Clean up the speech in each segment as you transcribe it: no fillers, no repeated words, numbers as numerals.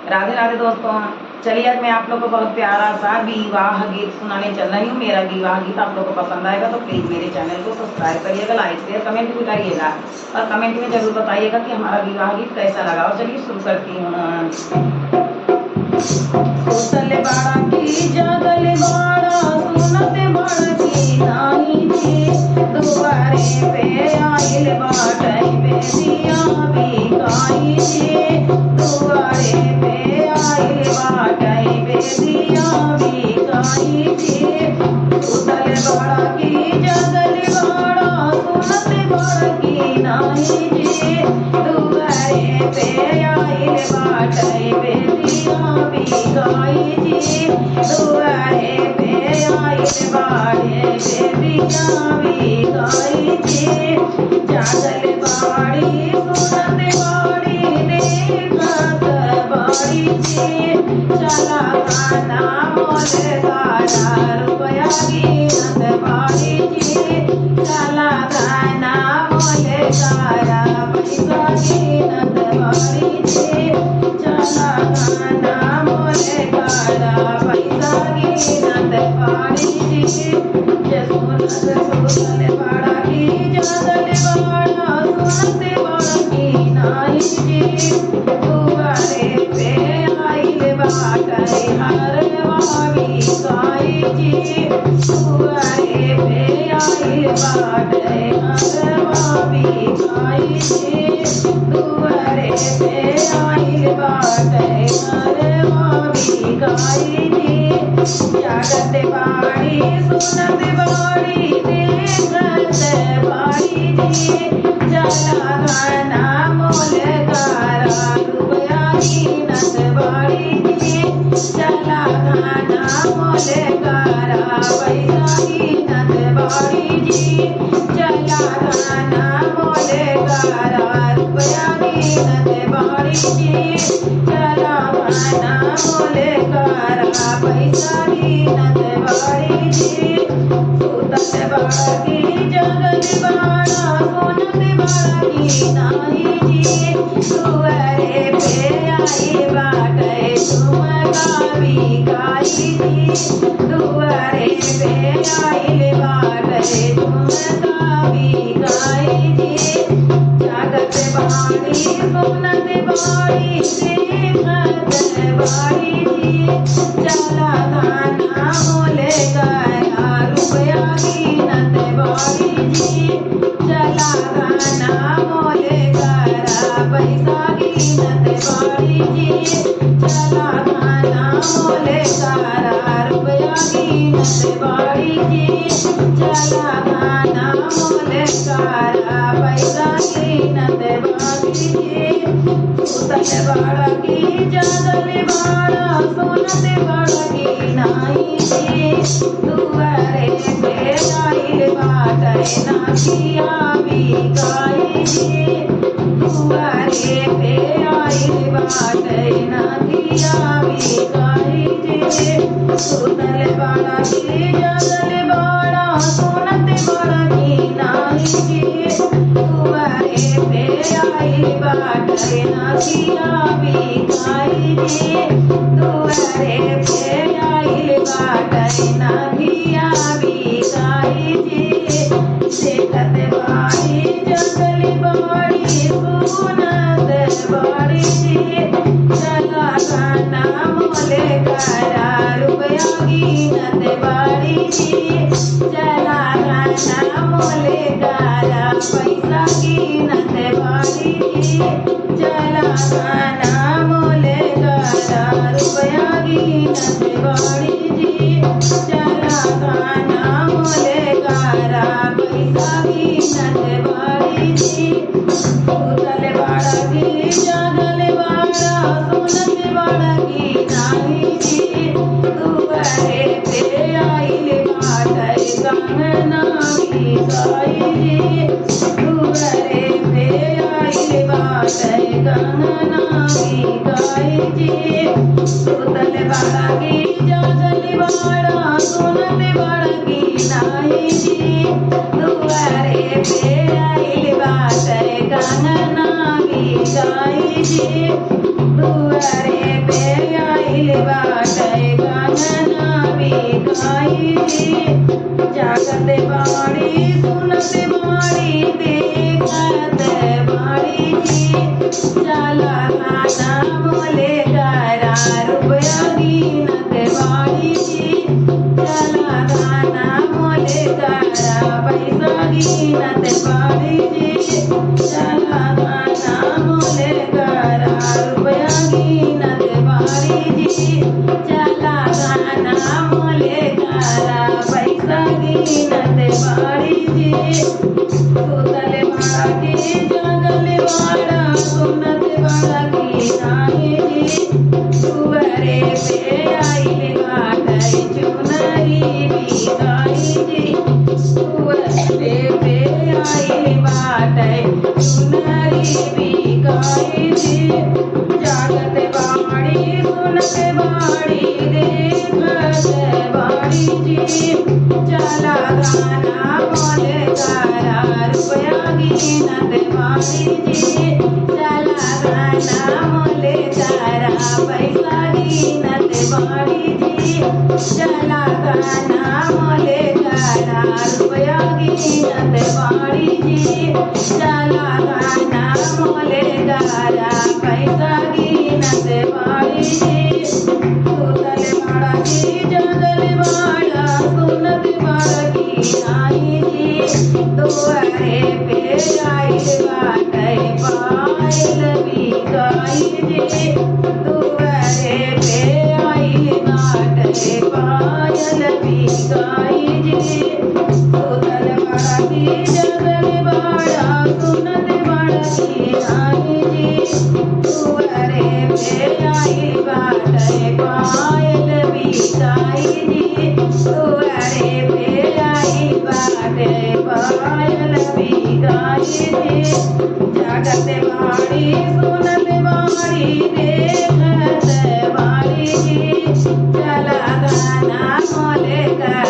राधे राधे दोस्तों, चलिए आज मैं आप लोग को बहुत प्यारा सा विवाह गीत सुनाने चल रही हूँ। मेरा विवाह गीत आप लोग को पसंद आएगा तो प्लीज़ मेरे चैनल को सब्सक्राइब करिएगा, लाइक शेयर कमेंट भी करिएगा और कमेंट में जरूर बताइएगा कि हमारा विवाह गीत कैसा लगा। और चलिए शुरू करती हूँ। बाड़ा की जागल बाड़ा सुनते बड़ की नानी जी, दुआरे पे आइल बाटै बेदिया बिकाई जी, दुआरे पे आइल बाटै बेदिया बिकाई जी। सुतल बाड़ा की जागल बाड़ा सुनते बड़ की नानी जी, दुआरे पे आइल बाटै बेदिया बिकाई जी, दुआरे पे आइल बाड़े बेदिया बिकाई जी। जागल बाड़ी सुनत बाड़ी देखत बाड़ी जी, चला खाना मोल गाड़ा रुपया गिनत बाड़ी जी, चला खाना मोल गाड़ा पैसा गिनत बाड़ी जी, चला खाना मोल गाड़ा पैसा गिनत बाड़ी जी। सुनत बाड़ा की जागल बाड़ा सुनत बाड़ा की नाई जी, दुआरे पे आइल बाटै हरवा बिकाई जी, दुआरे पे आइल बाटै हरवा बिकाई जी, दुआरे पे आइल बाटै हरवा बिकाई जी। जागत बाड़ी सुनत बाड़ी देखत बाड़ी जी, चला खाना मोल गाड़ा रुपया गिनत बाड़ी जी, चला खाना मोल गाड़ा पैसा गिनत बाड़ी जी, चला खाना मोल गाड़ा रुपया गिनत बाड़ी जी, चला खाना मोल गाड़ा पैसा गिनत बाड़ी जी। सुतल बाड़ा की जागल बाड़ा सुनत बाड़ा की नाई जी, दुआरे पे आई बाटै झुमका बिकाई जी, दुआरे पे आइल बाटै झुमका बिकाई जी। जागत बाड़ी सुनत बाड़ी देखत बाड़ी जी, चला खाना मोल गाड़ा रुपया गिनत बाड़ी जी, चला खाना मोल गाड़ा पैसा गिनत बाड़ी जी, चला खाना मोल गाड़ा रुपया गिनत बाड़ी जी, चला खाना मोल गाड़ा पैसा गिनत बाड़ी जी। सुतल बाड़ा की जागल बाड़ा सुनत बाड़ा की नाई जी, दुआरे पे आइल बाटै नाथिया बिकाई जी, दुआरे पे आइल बाटै नाथिया बिकाई जी। सुतल बाड़ा की जागल बाड़ा सुनत बाड़ा की नाई जी, दुआरे पे आइल बाटै नाथिया बिकाई जी, दुआरे पे आइल बाटै नाथिया बिकाई जी। देखत बाड़ी जागल बाड़ी सुनत बाड़ी जी, चला खाना मोल गाड़ा रुपया गिनत बाड़ी जी, चला खाना मोल गाड़ा पैसा गिनत बाड़ी जी, चला खाना मोल गाड़ा रुपया गिनत बाड़ी जी, चला खाना मोल गाड़ा पैसा गिनत बाड़ी जी। सुतल बाड़ा की जागल बाड़ा सुनत बाड़ा की नाई जी, दुआरे पे आइल बाटै कंगना बिकाई जी, दुआरे पे आइल बाटै कंगना बिकाई जी। सुतल बाड़ा की जागल बाड़ा सुनत बाड़ा की नाई जी, दुआरे पे आइल बाटै कंगना बिकाई जी, दुआरे पे आई जी जागते बाड़ी सुनते बाड़ी देखते बाड़ी जी चला गाना मोले करा रुपया गिनते बाड़ी जी चला गाना मोले करा पैसा गिनते बाड़ी जी चला गाना मोले करा रुपया गिनते बाड़ी जी चला गाना मोले करा पैसा गिनते बाड़ी जी सुतले बाड़ा की जगले बाड़ा सुनते बाड़ा की नाही जी सुवरे पे आइले घाटई चुनरी बिकाई जी सुवरे पे आइले घाटई चुनरी बिकाई जी जागते बाड़ी सुनते बाड़ी देखते बाड़ी जी चला गाना मोले करा रुपया गिनते बाड़ी जी चला गाना मोले करा पैसा गिनते बाड़ी जी चला गाना मोले करा रुपया गिनते बाड़ी जी चला गाना मोले करा पैसा गिनते बाड़ी जी सुतले बाड़ा की जगले बाड़ा सुनते बाड़ा की नाही जी दुआरे पे आइल बाटे पायल बिकाई जी दुआरे पे आइल बाटे पायल बिकाई जी सुतले बाड़ा की जगले बाड़ा सुनते बाड़ा की नाही जी दुआरे पे आइल बाटे पायल बिकाई जी दुआरे पे आइल बाटे पायल बिकाई जी जागते बाड़ी सुनते बाड़ी देखते बाड़ी जी चला गाना मोले करा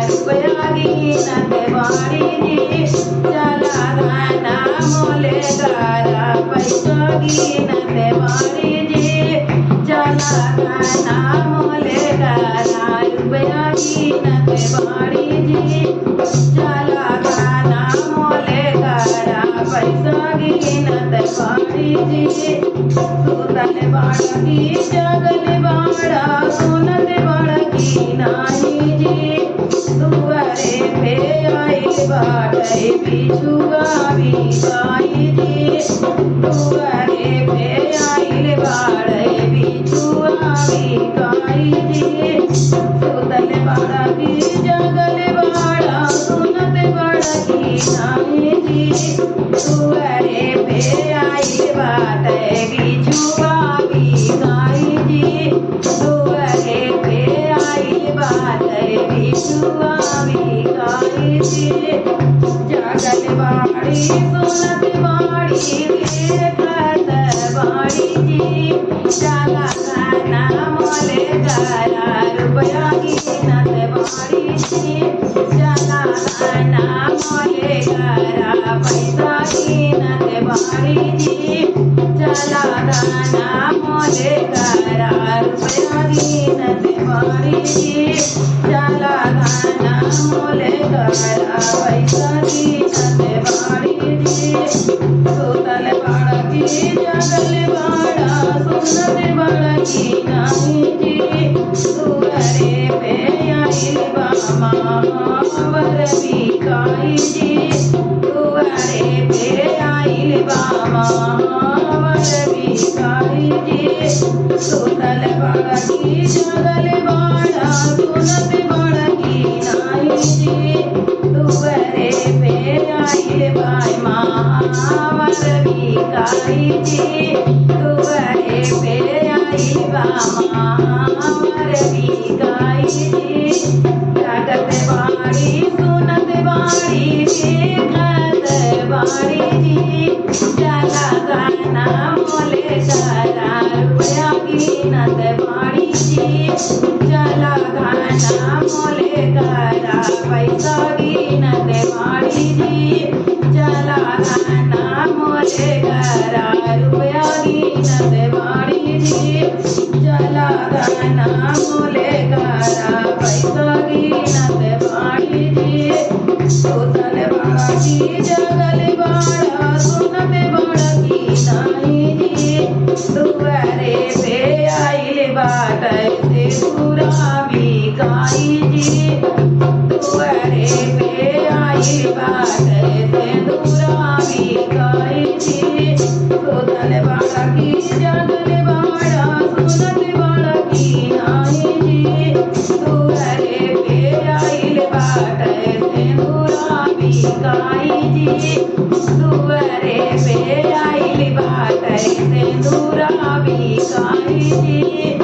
रुपया गिनते बाड़ी जी चला गाना मोले करा पैसा गिनते बाड़ी जी चला गाना मोले करा रुपया गिनते बाड़ी जी चला गाना मोले करा पैसा गिनते बाड़ी जी सुतले बाड़ा की जगले बाड़ा सुनते बाड़ा की नाही जी दुआरे पे आइल बाटे बिछुआ बिकाई जी दुआरे पे आइल बाटे बिछुआ बिकाई जी सुतले बाड़ा की जगले बाड़ा सुनते बाड़ा की नाही जी दुआरे पे आइल बाटे बिछुआ बिकाई जी दुआरे पे आइल बाटे बिछुआ बिकाई जी जागते बाड़ी सुनते बाड़ी देखते बाड़ी जी चला गाना मोले करा रुपया गिनते बाड़ी जी चला गाना मोले करा पैसा गिनते बाड़ी जी चला गाना मोले करा रुपया गिनते बाड़ी जी चला गाना मोले करा पैसा गिनते बाड़ी जी सुतले बाड़ा की जगले बाड़ा सुनते बाड़ा की नाही जी दुआरे पे आइल बा मावर बिकाई जी दुआरे पे आइल बा मावर बिकाई जी सुतले बाड़ा की जगले बाड़ा सुनते बाड़ा की नाही जी दुआरे पे आइल बा मावर बिकाई जी दुआरे पे आइल बा मावर बिकाई जी जागते बाड़ी सुनते बाड़ी देखते बाड़ी जी चला गाना मोले करा रुपया गिनते बाड़ी जी चला गाना मोले करा पैसा गिनते बाड़ी जी चला गाना मोले करा रुपया गिनते बाड़ी जी चला गाना मोले गारा पैसा गिनत बाड़ी जी सुतल बड़ा की जगल बड़ा सुनत बड़ा की नाही जी दुआरे पे आइल बाटे से पूरा बिकाई जी दुआरे पे आइल बाटे से पूरा बिकाई जी सुतल बड़ा की जगल बड़ा सुनत बड़ा की नाही जी दुआरे पे आइल बाटे से पूरा बिकाई जी दुआरे पे आइल बाटे से पूरा बिकाई जी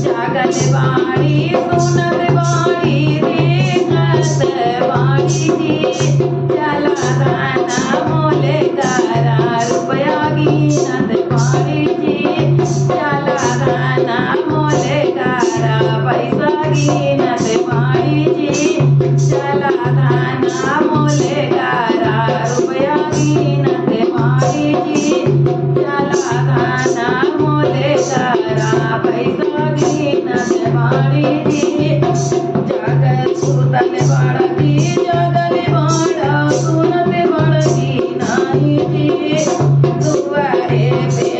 जागल बाड़ी सुनत बाड़ी देखत बाड़ी जी चला गाना मोले गारा रुपया गिनत बाड़ी जी चला गाना मोले गारा पैसा गिनत बाड़ी जी चला गाना मोले गारा रुपया गिनत बाड़ी जी चला गाना मोले गारा पैसा गिनत बाड़ी जी जागल सुतल बड़ा की जगल बड़ा सुनत बड़ा की नाही जी दुआरे पे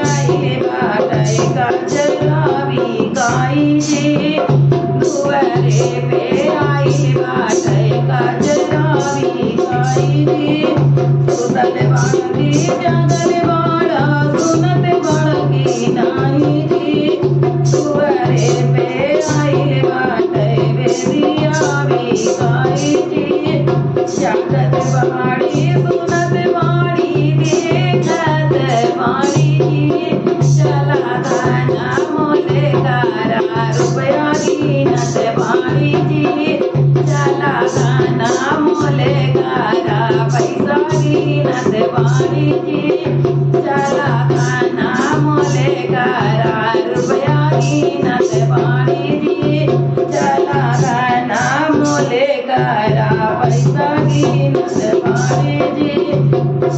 आइल बाटे का जलावी गाई जी दुआरे पे आइल बाटे का जलावी गाई जी सुतल बड़ा की जगल बड़ा सुनत बड़ा की नाही जी दुआरे पे आइल बाटे बेदिया बिकाई जी जागत बाड़ी सुनत बाड़ी देखत बाड़ी जी चला गाना मोले गारा रुपया गिनत बाड़ी जी चला गाना मोले गारा पैसा गिनत बाड़ी जी चला गाना मोले गारा रुपया गिनत बाड़ी जी चला गाना मोले गारा पैसा गिनत बाड़ी जी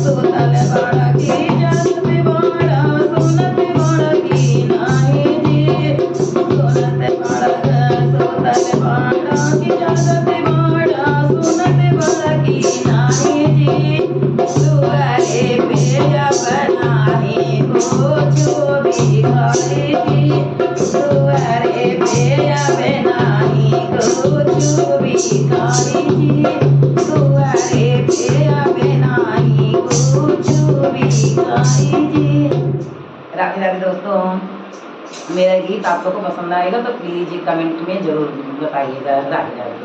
सुतल बड़ा की जगत बड़ा सुनत बड़ा की नाही जी सुतल बड़ा की जगत बड़ा सुनत बड़ा की नाही जी दुआरे पे बनाही कुछ भी खाई जी दुआरे पे बनाही कुछ भी खाई जी दुआरे पे बनाही कुछ भी खाई जी। राधे राधे दोस्तों, मेरा गीत आप लोग को पसंद आएगा तो प्लीज कमेंट में जरूर बताइएगा। राधे राधे।